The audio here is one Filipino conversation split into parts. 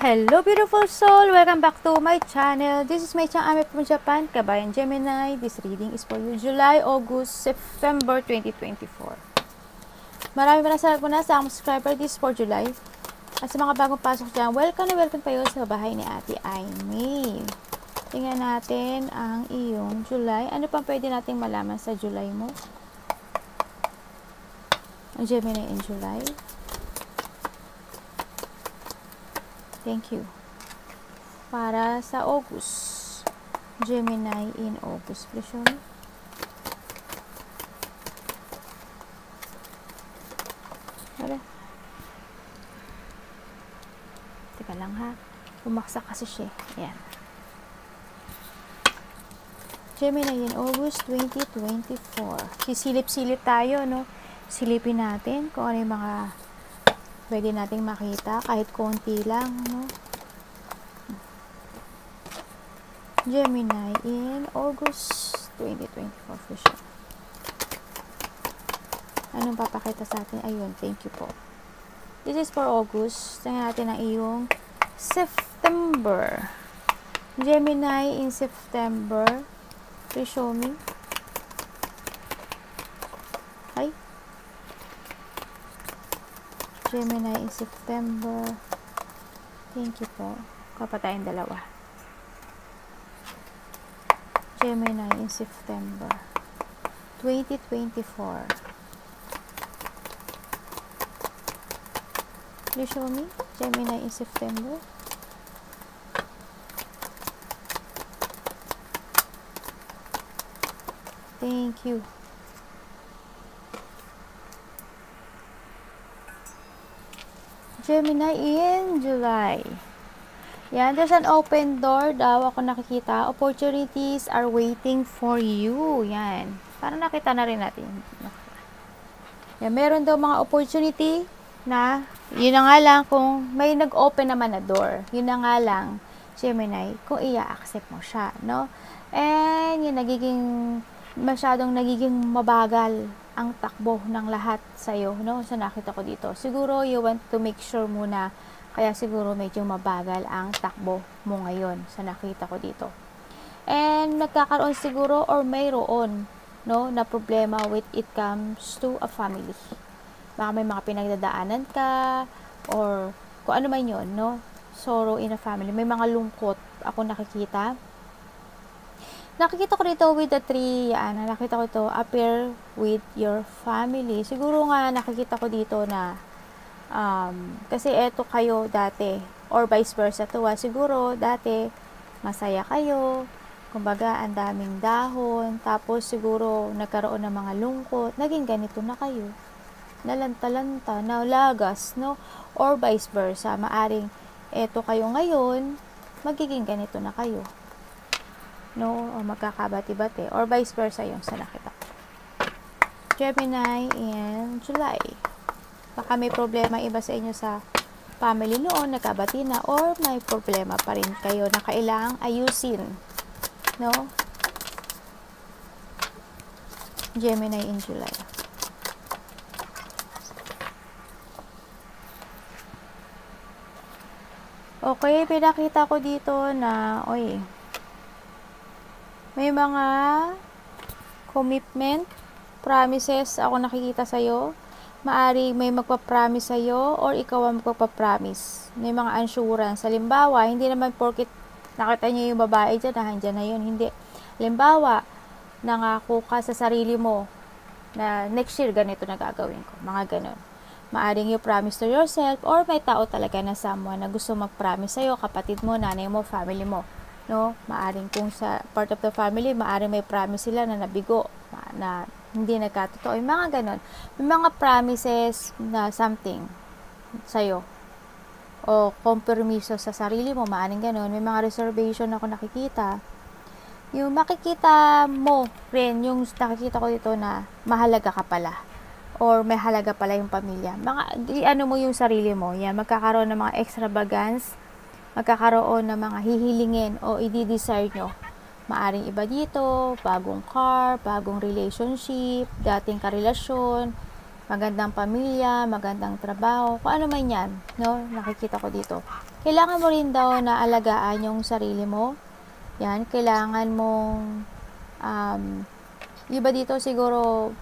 Hello beautiful soul! Welcome back to my channel. This is my channel from Japan, Kabayan Gemini. This reading is for you July, August, September 2024. Maraming salamat po na sa akong subscriber. This is for July. At sa mga bagong pasok dyan, welcome na welcome kayo sa bahay ni Ate Aimee. Tingnan natin ang iyong July. Ano pa pwede nating malaman sa July mo? Ang Gemini in July. Thank you. Para sa August. Gemini in August. Please show me. Wala. Teka lang ha. Bumaksak kasi siya. Ayan. Gemini in August 2024. Sisilip-silip tayo, no? Silipin natin kung ano yung mga pwede nating makita, kahit konti lang, no? Gemini in August 2024 for sure. Anong papakita sa atin? Ayun, thank you po. This is for August. Tingnan natin ang iyong September. Gemini in September. Please show me. Hi. Gemini in September. Thank you po. Kapatayin dalawa. Gemini in September 2024. Please show me. Gemini in September. Thank you. Gemini in July. Yan, there's an open door daw ako nakikita. Opportunities are waiting for you. Yan. Parang nakita na rin natin. Yan, meron daw mga opportunity na, yun na nga lang, kung may nag-open naman na door, yun na nga lang, Gemini, kung i-accept mo siya, no? And, yun, masyadong nagiging mabagal ang takbo ng lahat sa'yo, no? So, nakita ko dito. Siguro, you want to make sure muna, kaya siguro medyo mabagal ang takbo mo ngayon. So, nakita ko dito. And, nagkakaroon siguro, or mayroon, no, na problema with it comes to a family. Baka may mga pinagdadaanan ka, or kung ano man yun, no? Sorrow in a family. May mga lungkot ako nakikita. Nakikita ko dito with the tree, yan, nakita ko ito, appear with your family. Siguro nga, nakikita ko dito na, kasi eto kayo dati, or vice versa to, siguro dati, masaya kayo, kumbaga, ang daming dahon, tapos siguro, nagkaroon ng mga lungkot, naging ganito na kayo, nalanta-lanta, nalagas, no? Or vice versa, maaring, eto kayo ngayon, magiging ganito na kayo. No, o magkakabati-bati, or vice versa yung sa nakita. Gemini in July. Baka may problema iba sa inyo sa family noon, nagkabati na, or may problema pa rin kayo na kailangang ayusin. No? Gemini in July. Okay, pinakita ko dito na, may mga commitment, promises ako nakikita sa'yo. Maari may magpa-promise sa'yo or ikaw ang magpa-promise. May mga assurance. Halimbawa, hindi naman porket nakita niyo yung babae dyan, handyan na yun. Hindi. Halimbawa, nangako ka sa sarili mo na next year ganito na gagawin ko. Mga ganun. Maaring you promise to yourself or may tao talaga na someone na gusto mag-promise sa'yo, kapatid mo, nanay mo, family mo. No, maaring kung sa part of the family, maaring may promise sila na nabigo, na hindi nagkatotoo, yung mga ganon. May mga promises na something sa'yo, o kompromiso sa sarili mo, maaring ganon. May mga reservation ako nakikita. Yung makikita mo rin, yung nakikita ko dito na mahalaga ka pala, or may halaga pala yung pamilya. Ano mo yung sarili mo, yan, magkakaroon ng mga extravagance, magkakaroon ng mga hihilingin o i-desire nyo. Maaring iba dito, bagong car, bagong relationship, dating karelasyon, magandang pamilya, magandang trabaho, kung ano man yan, no? Nakikita ko dito. kailangan mo rin daw na alagaan yung sarili mo. Yan, kailangan mong, iba dito siguro,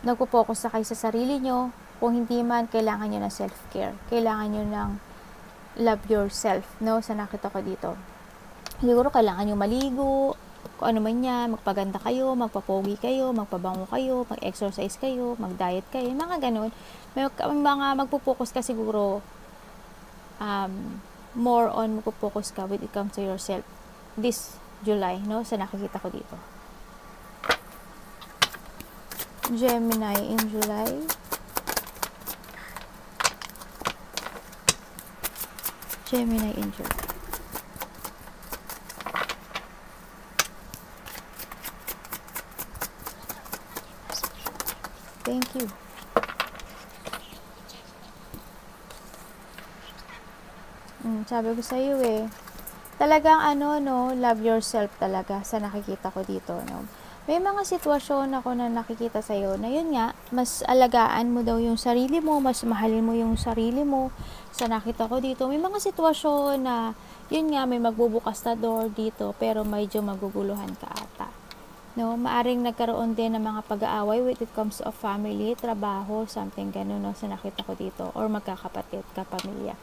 nagpo-focus na kayo sa sarili nyo. Kung hindi man, kailangan nyo ng self-care. Kailangan nyo ng love yourself, no? Sa nakita ko dito. Siguro, kailangan nyo maligo, kung ano man yan, magpaganda kayo, magpapogi kayo, magpabango kayo, mag-exercise kayo, mag-diet kayo, mga ganun. May mga magpo-focus ka siguro, more on magpo-focus ka when it comes to yourself this July, no? Sa nakikita ko dito. Gemini in July. Gemini in July. Thank you. Sabi ko sa iyo talagang love yourself talaga sa nakikita ko dito, no? May mga sitwasyon ako na nakikita sa iyo na yun nga, mas alagaan mo daw yung sarili mo, mas mahalin mo yung sarili mo. Sa nakita ko dito, may mga sitwasyon na yun nga, may magbubukas na door dito, pero medyo maguguluhan ka ata. No, maaring nagkaroon din ng mga pag-aaway when it comes to family, trabaho, something ganun, no, sa nakita ko dito, or magkakapatid, kapamilya.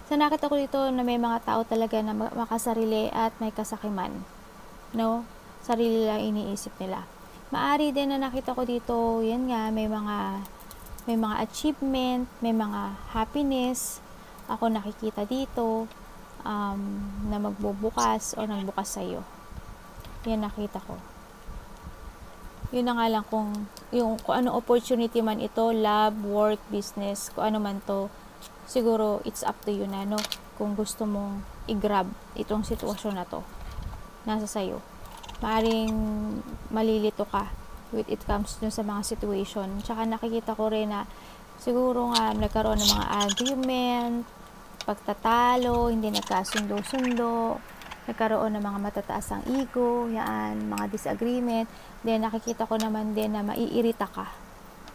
Sa nakita ko dito na may mga tao talaga na makasarili at may kasakiman, no, sarili lang iniisip nila. Maari din na nakita ko dito, yan nga, may mga achievement, may mga happiness, ako nakikita dito, na magbubukas o nagbukas sa'yo. Yan nakita ko. Yun na nga lang kung ano opportunity man ito, love, work, business, kung ano man to, siguro it's up to you na, no? Kung gusto mong i-grab itong sitwasyon na to, nasa sayo. Maaring malilito ka with it comes dun sa mga situation. Tsaka nakikita ko rin na siguro nga nagkaroon ng mga argument, pagtatalo, hindi nagkasundo-sundo, nagkaroon ng mga matataas ang ego, yan, mga disagreement. Then nakikita ko naman din na maiirita ka,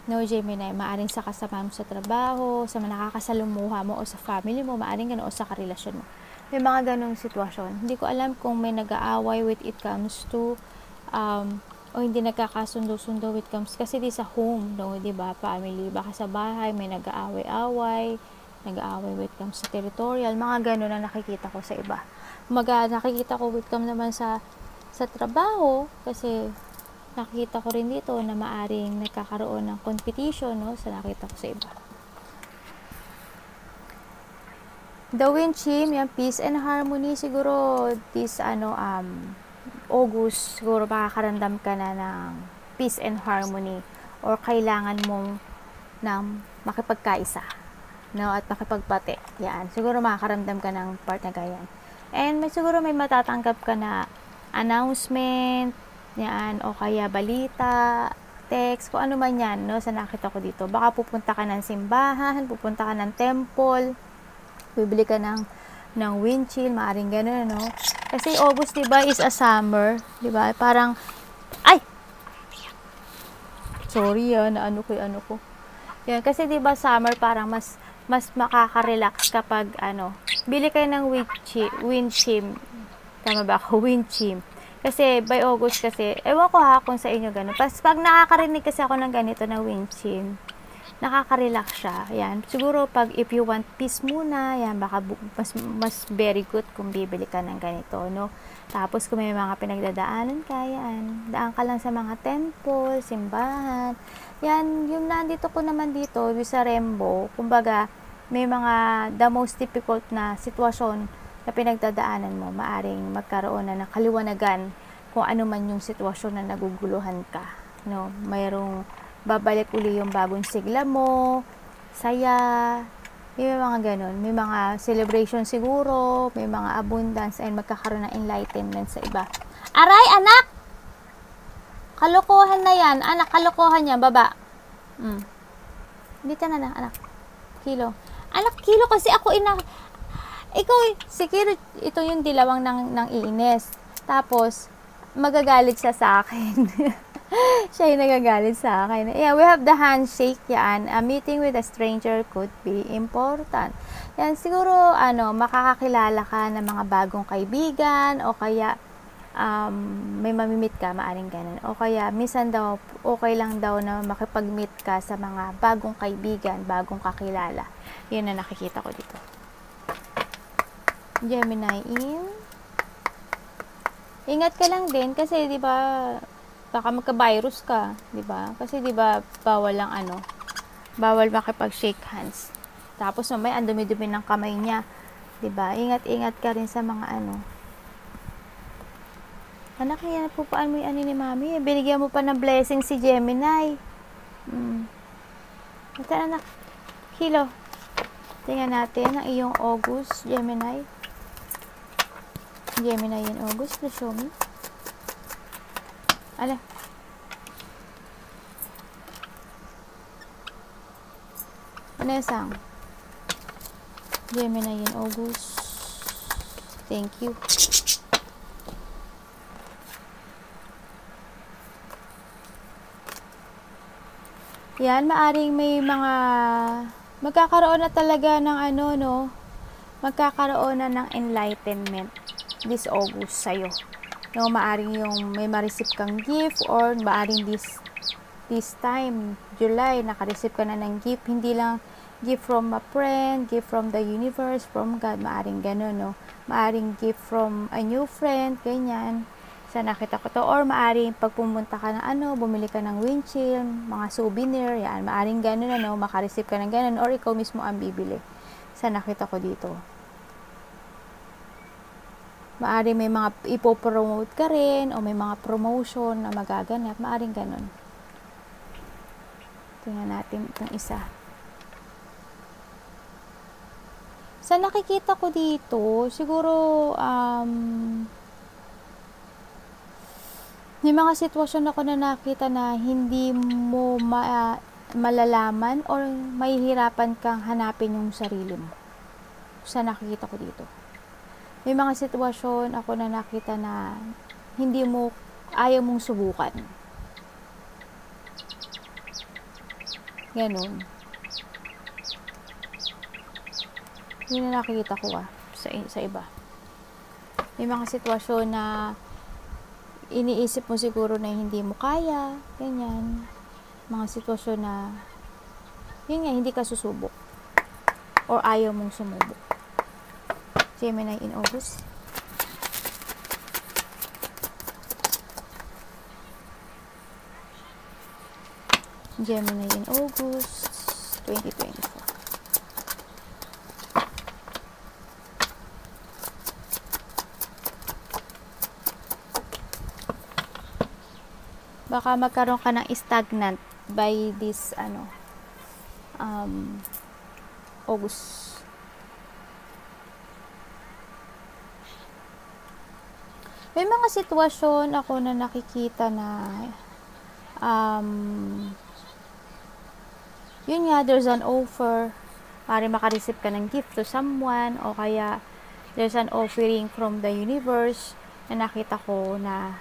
no, Gemini, maaring sa kasama mo sa trabaho, sa nakakasalumuha mo o sa family mo, maaring gano'n o sa karelasyon mo. May mga ganong sitwasyon. Hindi ko alam kung may nag-aaway with it comes to o hindi nagkakasundo-sundo with comes kasi di sa home, no, di ba, family, baka sa bahay may nag-aaway-away, nag-aaway with comes sa territorial, mga ganon na nakikita ko sa iba. Nakikita ko with comes naman sa trabaho kasi nakikita ko rin dito na maaring nagkakaroon ng competition, no, sa nakita ko sa iba. The Wind Chime, yan, peace and harmony. Siguro this August, siguro makakaramdam ka na ng peace and harmony or kailangan mong ng makipagkaisa, no, at makipagbati. Yan, siguro makakaramdam ka ng part na ganyan. And siguro may matatanggap ka na announcement, yan, o kaya balita, text, kung ano man yan, no, sa nakita ko dito. Baka pupunta ka ng simbahan, pupunta ka ng temple, bibili ka ng wind chill, maaring gano'n, no? Kasi August, diba, is a summer, diba? Parang, ay! Sorry, ano ko. Yan, kasi diba, summer, parang mas makaka-relax kapag, bili kayo ng wind chill. Tama ba ako? Wind chill. Kasi, by August kasi, ewan ko kung sa inyo gano'n. Pag nakakarinig kasi ako ng ganito na wind chill, nakaka-relax siya. Yan. Siguro if you want peace muna, yan, baka mas very good kung bibili ka ng ganito, no? Tapos kung may mga pinagdadaanan ka, yan, daan ka lang sa mga temple, simbahan. Yan, yung nandito ko naman dito, yung sa Rembo, kumbaga, may mga the most difficult na sitwasyon na pinagdadaanan mo, maaring magkaroon na ng kaliwanagan kung ano man yung sitwasyon na naguguluhan ka, no? Mayroong babalik uli yung bagong sigla mo, saya, may mga ganun, may mga celebration siguro, may mga abundance, and magkakaroon ng enlightenment sa iba. Aray, anak! Kalokohan na yan, anak, kalokohan yan, baba. Dito na, anak. Kilo. Anak, kilo kasi ako ikaw, siguro, ito yung dilawang ng Ines. Tapos, magagalit siya sa akin. Siya yung nagagalit sa akin. Yeah, we have the handshake yan. A meeting with a stranger could be important. Yan, siguro, makakakilala ka ng mga bagong kaibigan o kaya may mamimit ka, maaring ganun. O kaya, minsan daw, okay lang daw na makipag-meet ka sa mga bagong kaibigan, bagong kakilala. Yun na nakikita ko dito. Gemini ingat ka lang din kasi 'di ba baka magka-virus ka, 'di ba? Kasi 'di ba bawal makipag-shake hands. Tapos may ang dumi-dumi ng kamay niya, 'di ba? Ingat-ingat ka rin sa mga Anak, yan po paan mo yung ni Mami? Binigyan mo pa ng blessing si Gemini. Ito anak. Hilo. Tingnan natin ang iyong August, Gemini. Gemini in August, please show me. Ala. Ano yung Gemini in August. Thank you. Yan, maaring may mga magkakaroon na talaga ng magkakaroon na ng enlightenment this August sa'yo. No, maaring yung may ma-receive kang gift or maaring this time, July, naka-receive ka na ng gift. Hindi lang gift from a friend, gift from the universe, from God, maaring ganun, no? Maaring gift from a new friend, ganyan. Sa nakita ko to, or maaring pag pumunta ka ng bumili ka ng windshield, mga souvenir, yan, maaring ganun, maka-receive ka ng ganun, or ikaw mismo ang bibili. Sa nakita ko dito. Maaring may mga ipopromote ka rin, o may mga promotion na magaganap, maaring ganun. Tingnan natin itong isa. Sa nakikita ko dito, siguro, may mga sitwasyon ako na nakita na hindi mo malalaman or mahihirapan kang hanapin yung sarili mo. Sa nakikita ko dito. May mga sitwasyon ako na nakita na ayaw mong subukan. Ganun. Yun na nakikita ko sa iba. May mga sitwasyon na iniisip mo siguro na hindi mo kaya, ganyan. Mga sitwasyon na yun nga, hindi ka susubok or ayaw mong sumubok. Gemini in August. Gemini in August 2024. Baka magkaroon ka ng stagnant by this August. May mga sitwasyon ako na nakikita na yun nga, there's an offer para makareceive ka ng gift to someone, o kaya there's an offering from the universe na nakita ko na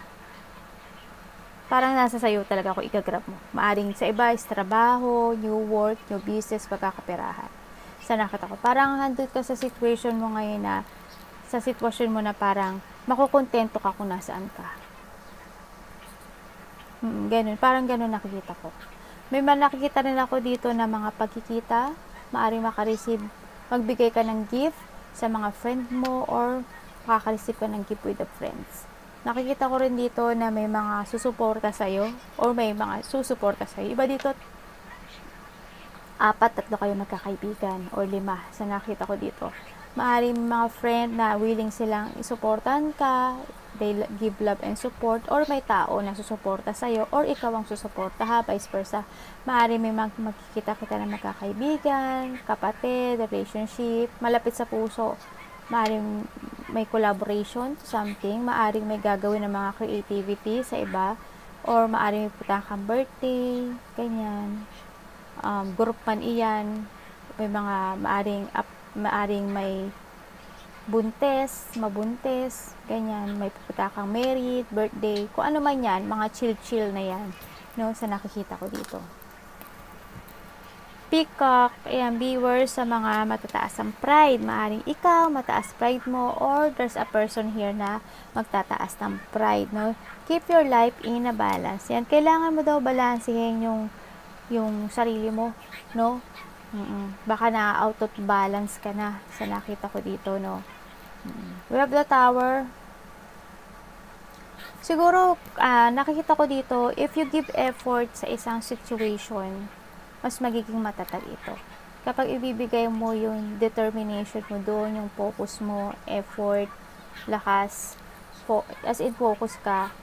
parang nasa sayo talaga ako ikagrab mo. Maaring sa iba is trabaho, new work, new business, pagkakaperahan. Sa nakita ko, parang handod ka sa situation mo ngayon sa sitwasyon mo na parang makukontento ka kung nasaan ka. Ganun, parang ganun nakikita ko. May nakikita rin ako dito na mga pagkikita, maaring makareceive, magbigay ka ng gift sa mga friend mo or makaka-receive ka ng gift with the friends. Nakikita ko rin dito na may mga susuporta sa'yo or may mga susuporta sa'yo. Iba dito, 4, 3 kayo magkakaibigan or 5 sa nakita ko dito. Maaring mga friend na willing silang isuportahan ka, they give love and support, or may tao na susuporta sa'yo or ikaw ang susuporta, vice versa. Maaring may magkikita-kita na magkakaibigan, kapatid, relationship, malapit sa puso. Maaring may collaboration, something, maaring may gagawin ng mga creativity sa iba, or maaring may punta kang birthday, ganyan, group man iyan, may mga maaring may buntes, mabuntis, ganyan, may pupunta kang married, birthday, kung ano man yan, mga chill-chill na yan, no, sa nakikita ko dito. Peacock, ayan, beware sa mga matataas ang pride. Maaring ikaw, mataas pride mo, or there's a person here na magtataas ng pride, no? Keep your life in a balance. Yan, kailangan mo daw balansehin yung sarili mo, no? Baka na out of balance ka na sa nakita ko dito, no? We have the Tower. Siguro, nakikita ko dito, if you give effort sa isang situation, mas magiging matatag ito. Kapag ibibigay mo yung determination mo doon, yung focus mo, effort, lakas, as in focus ka,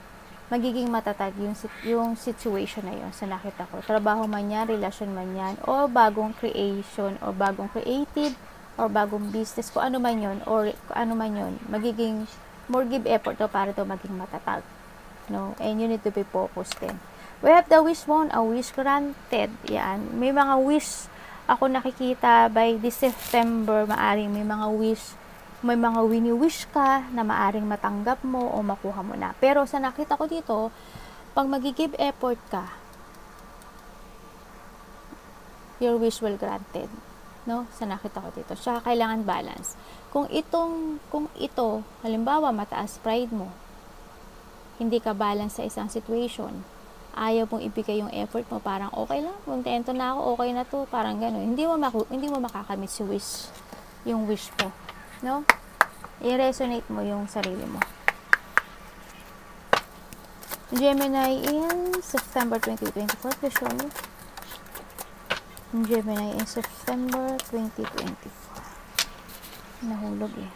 magiging matatag yung situation na yun sa nakita ko. Trabaho man yan, relasyon man yan, o bagong creation, o bagong creative, or bagong business, kung ano man yun, or kung ano man yun, magiging more give effort to para to maging matatag. No? And you need to be focused din. We have the wishbone, a wish granted. Yan. May mga wish ako nakikita by this September, maaring may mga wini-wish ka na maaring matanggap mo o makuha mo na. Pero sa nakita ko dito, pag mag-give effort ka, your wish will granted. No? Sa nakita ko dito. Siya kailangan balance. Kung ito, halimbawa, mataas pride mo, hindi ka balance sa isang situation, ayaw mong ibigay yung effort mo, parang okay lang, kontento na ako, okay na to, parang gano'n. Hindi mo makakamit si yung wish mo, no? I-resonate mo yung sarili mo. Gemini in September 2024, please show me. Gemini in September 2024. Nahulog eh.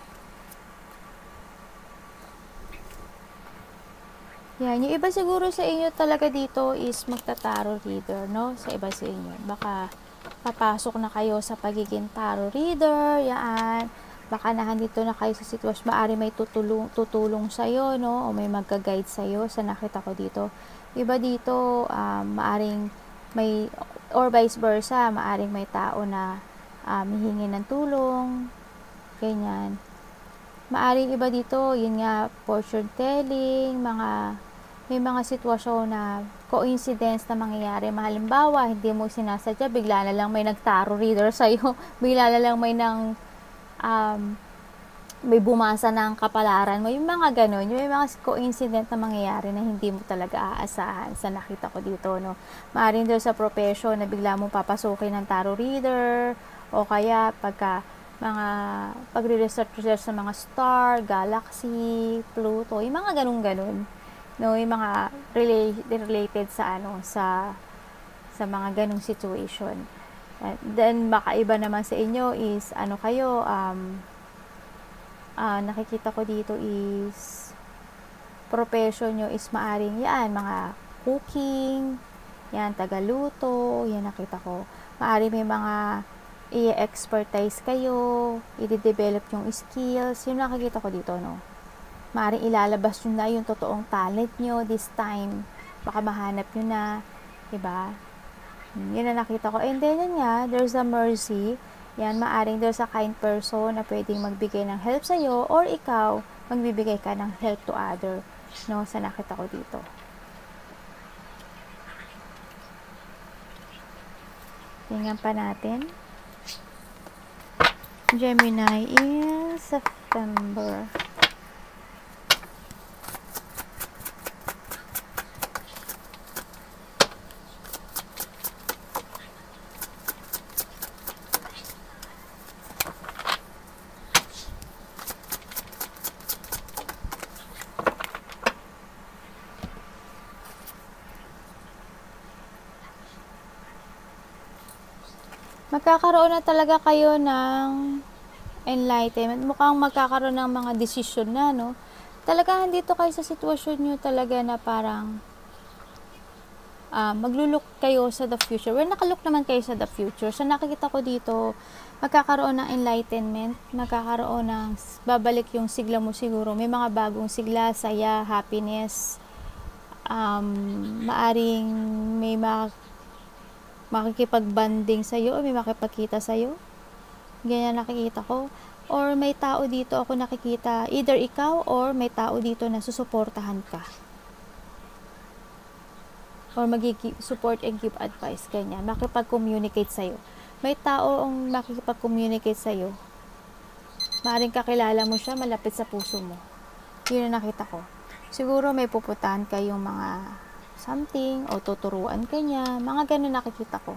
Yan, yung iba siguro sa inyo talaga dito is magta-tarot reader, no? Sa iba sa inyo. Baka papasok na kayo sa pagiging tarot reader, yan. Baka nandito na kayo sa sitwasyon, maari may tutulong sa'yo, no? O may magka-guide sa'yo sa nakita ko dito. Iba dito, maaring may, or vice versa, maaring may tao na hihingi ng tulong, ganyan. Maaring iba dito, yun nga, fortune telling, may mga sitwasyon na coincidence na mangyayari. Halimbawa, hindi mo sinasadya, bigla na lang may nagtaro reader sa'yo, bigla na lang may bumasa ng kapalaran mo, yung mga ganun, yung mga coincident na mangyayari na hindi mo talaga aasahan sa nakita ko dito, no. Maaring doon sa profession na bigla mo papasukin ng tarot reader, o kaya pagre-research sa mga star, galaxy, Pluto, yung mga ganun-ganun, no, yung mga related sa sa mga ganung situation. And then baka iba naman sa inyo is kayo, nakikita ko dito is profession nyo is maaring yan, mga cooking, yan, tagaluto, yan nakita ko. Maaring may mga i-expertise kayo, i-develop yung skills, yun nakikita ko dito, no. Maaring ilalabas nyo na yung totoong talent nyo this time. Baka mahanap nyo na, diba? Yun na nakita ko. And then, yun nga, there's a mercy. Yan, maaring there's a kind person na pwedeng magbigay ng help sa'yo, or ikaw, magbibigay ka ng help to other, no, sa nakita ko dito. Tingnan pa natin. Gemini in September. Magkakaroon na talaga kayo ng enlightenment. Mukhang magkakaroon ng mga decision na, no? Talaga nandito kayo sa sitwasyon nyo talaga na parang maglulok kayo sa the future. Well, nakalook naman kayo sa the future. So, nakikita ko dito, magkakaroon ng enlightenment, magkakaroon ng, babalik yung sigla mo siguro. May mga bagong sigla, saya, happiness, maaring may makikipag-banding sa'yo, o may makipagkita sa'yo. Ganyan nakikita ko. or may tao dito ako nakikita, either ikaw or may tao dito na susuportahan ka. Or support and give advice, ganyan. Makipag-communicate sa'yo. May tao ang makikipag-communicate sa'yo. Maaaring kakilala mo siya, malapit sa puso mo. Yun ang nakita ko. Siguro may pupuntahan kayong mga something, o tuturuan ka niya. Mga ganun nakikita ko.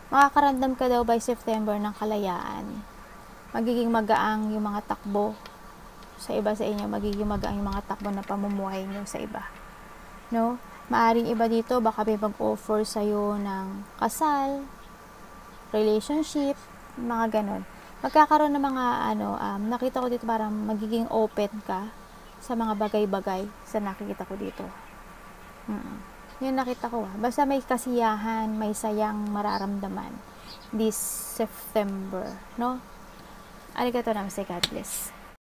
Makakaramdam ka daw by September ng kalayaan. Magiging magaang yung mga takbo sa iba sa inyo. Magiging magaang yung mga takbo na pamumuhay nyo sa iba. No? Maaring iba dito, baka may mag-offer sa'yo ng kasal, relationship, mga ganon. Magkakaroon ng mga, nakita ko dito parang magiging open ka sa mga bagay-bagay sa nakikita ko dito. Yun nakita ko. Basta may kasiyahan, may sayang mararamdaman this September, no? Arigato namaste, God bless.